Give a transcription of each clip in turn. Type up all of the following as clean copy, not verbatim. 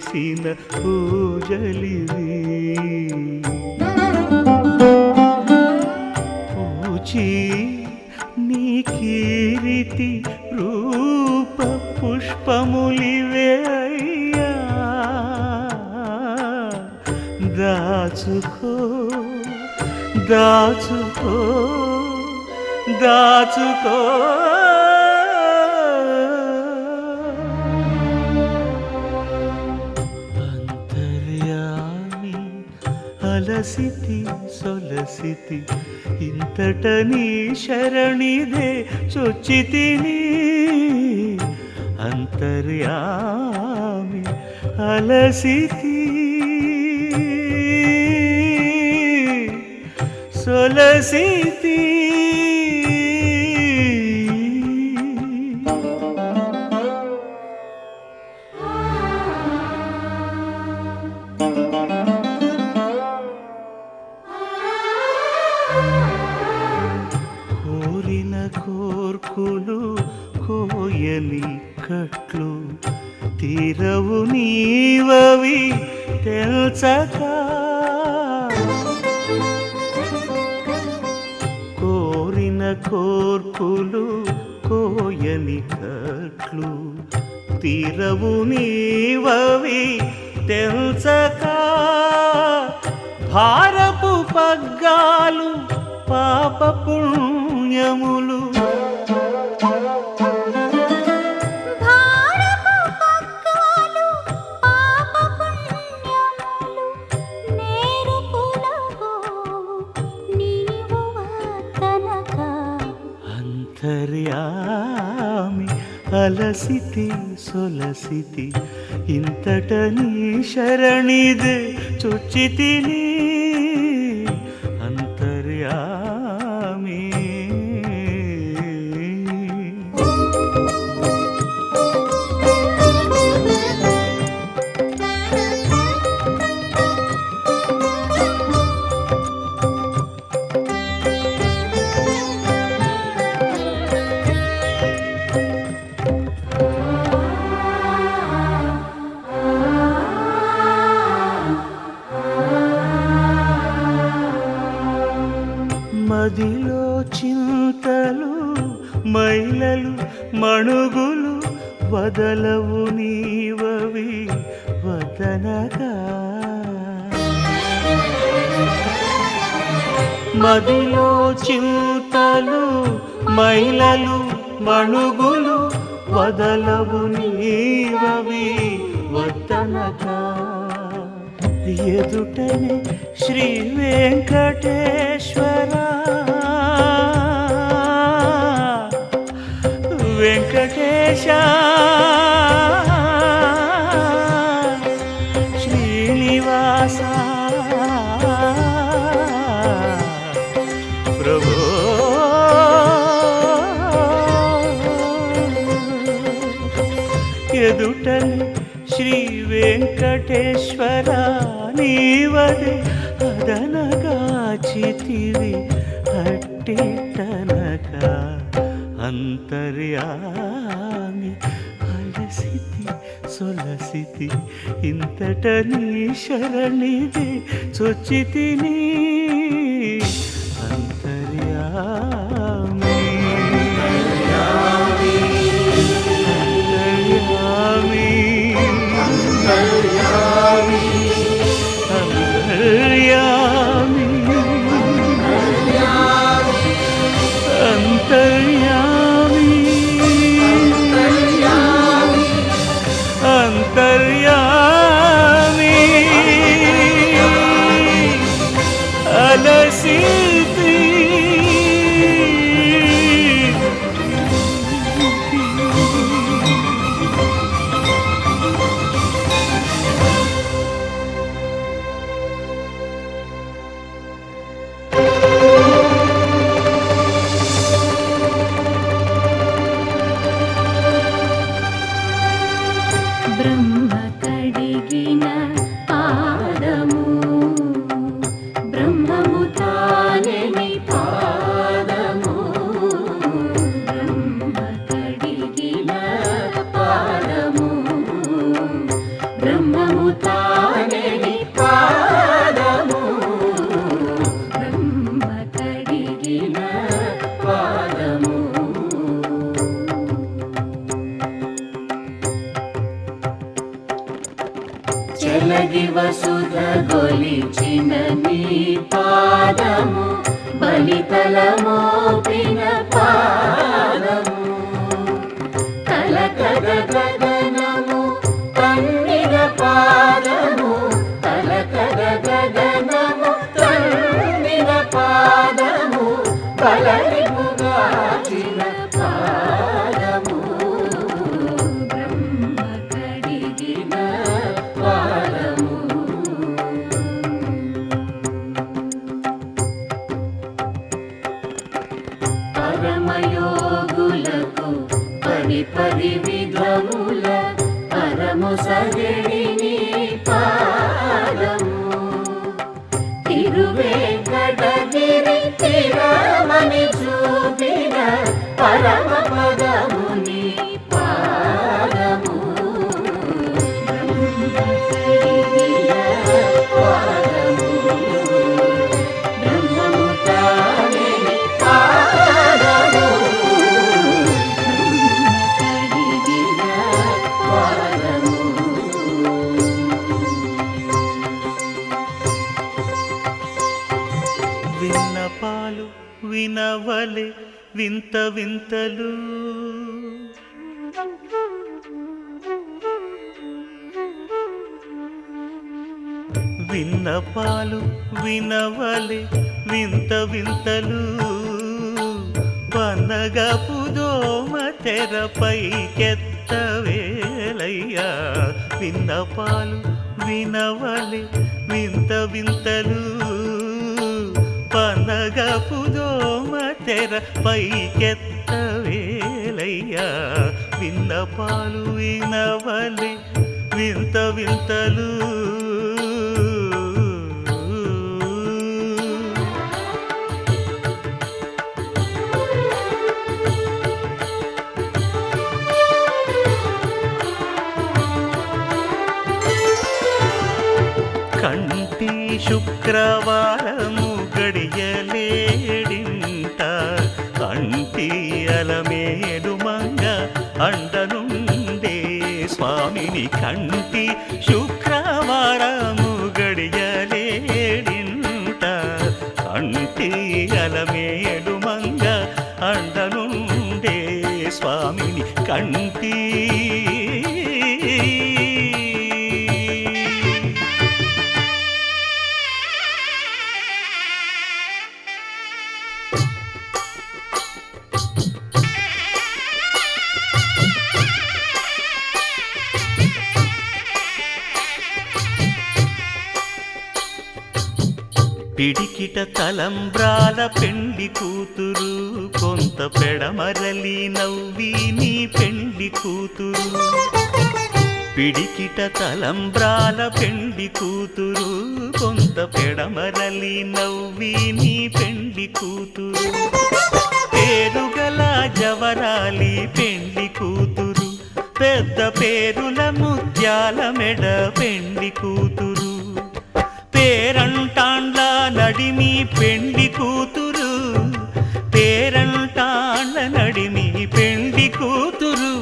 చేసిన పూజలివి పూచి నీ కీరితి రూప పుష్పములివే అయ్యా దాచుకో దాచుకో దాచుకో అంతర్యామి అలసితి సొలసితి ఇంతట నీ శరణిదే చొచ్చితిని అంతర్యామి అలసితి సొలసితి కోరిన కోర్కులు కోయని కట్లు తీరవు నీవవి తెల్చక కోరిన కోర్కులు కోయని కట్లు తీరవు నీవవి తెల్చక భారపు పగ్గాలు పాప పుణ్యములు అంతర్యామి అలసితి సొలసితి ఇంతట నీ శరణిదే చొచ్చితిని అంతర్యామి మదిలో చింతలు మైలలు మణుగులు వదలవు నీవవి వదనగా మదిలో చింతలు మైలలు మణుగులు వదలవు నీవవి వదనగా ఎదుటనే శ్రీ వెంకటేశ్వర వెంకటేశ శ్రీనివాస ప్రభో ఎదుటనే శ్రీ వెంకటేశ్వర నీవదే అదనగాచితివి అట్టిటనగా అంతర్యామి అలసితి సొలసితి ఇంతట నీ శరణిదే చొచ్చితిని అంతర్యామి అంతర్యామి అంతర్యామి అంతర్యామి అంతర్యామి అంతర్యామి వసుధ గొలిచిన నీ పాదము బలితలమోపిన పాదము కలకద గగనము తన్నిన పాదము కలకద గగనము తన్నిన పాదము బలరిపుగాచిన పాదము బ్రహ్మ కడిగిన పాదము పరమయోగులకు పరి విధముల పరము సగడిని పాదము తిరువేంకటగిరి తిరమని చూపిన పరమ పదముని పాదము బ్రహ్మ కడిగిన పాదము బ్రహ్మము తానే పాదము విన్నపాలు వినవలే వింత వింతలు విన్నపాలు వినవలే వింత వింతలు పన్నగపు దోమ తెరపైకెత్తవేలయ్యా విన్నపాలు వినవలే వింత వింతలు పన్నగపు దోమ తెరపైకెత్తవేలయ్యా విన్నపాలు వినవలే వింత వింతలు కంటి శుక్రవారము గడియలేడింట కంటి అలమేలు మంగ అండనుండే స్వామిని కంటి శుక్రవారము గడియలేడింట కంటి అలమేలు మంగ అండనుండే స్వామిని కంటి పిడికిట తలంబ్రాల పెండ్లి కూతురు కొంత పెడమరలి నవ్వి నీ పెండ్లి కూతురు పిడికిట తలంబ్రాల పెండ్లి కూతురు కొంత పెడమరలి నవ్వి నీ పెండ్లి కూతురు పేరుగల జవరాలి పెండ్లి కూతురు పెద్ద పేరుల ముత్యాల మెడ పెండ్లి కూతురు పేరంటాండ్ల నడిమి పెండ్లి కూతురు పేరంటాండ్ల నడిమి పెండ్లి కూతురు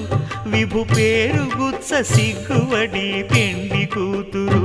విభు పేరు గుత్స సిగ్గువడి పెండ్లి కూతురు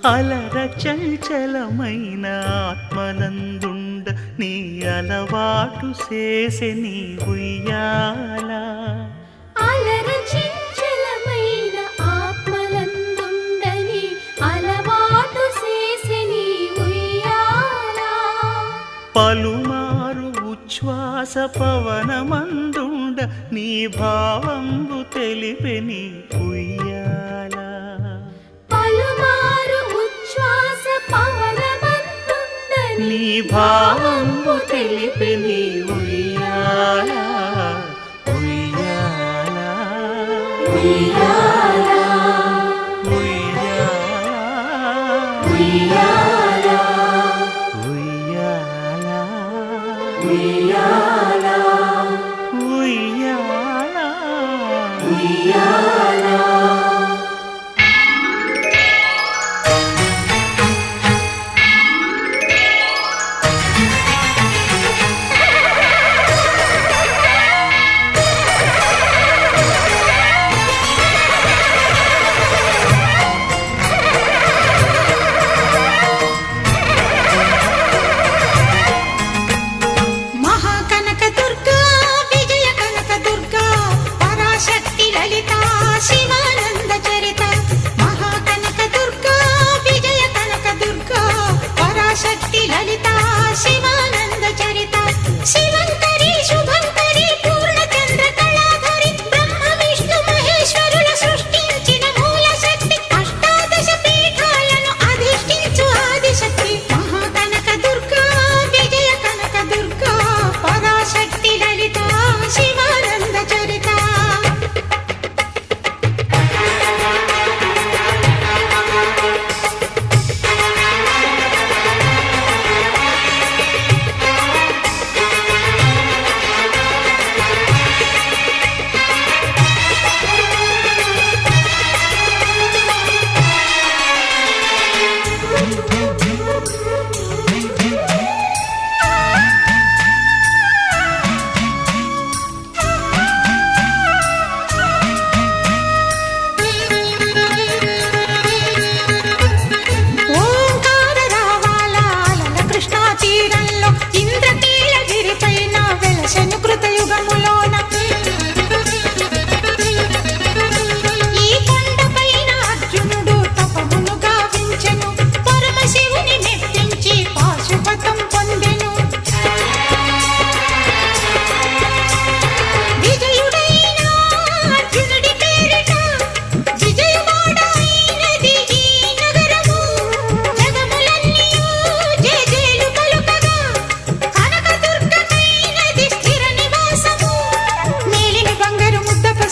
అలర చంచలమైన ఆత్మనందుండ నీ అలవాటు చేసే నీ ఉయ్యాల అలర చంచలమైన ఆత్మనందుండ నీ అలవాటు చేసే నీ ఉయ్యాల పలుమారు ఉచ్ఛ్వాస పవనమందుండ నీ భావంబు తెలిపే నీ ఉయ్యాల పలుమారు ఉచ్ఛ్వాస పవనమందుండ నీ భావంబు తెలిపే నీ ఉయ్యాల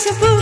పసుపు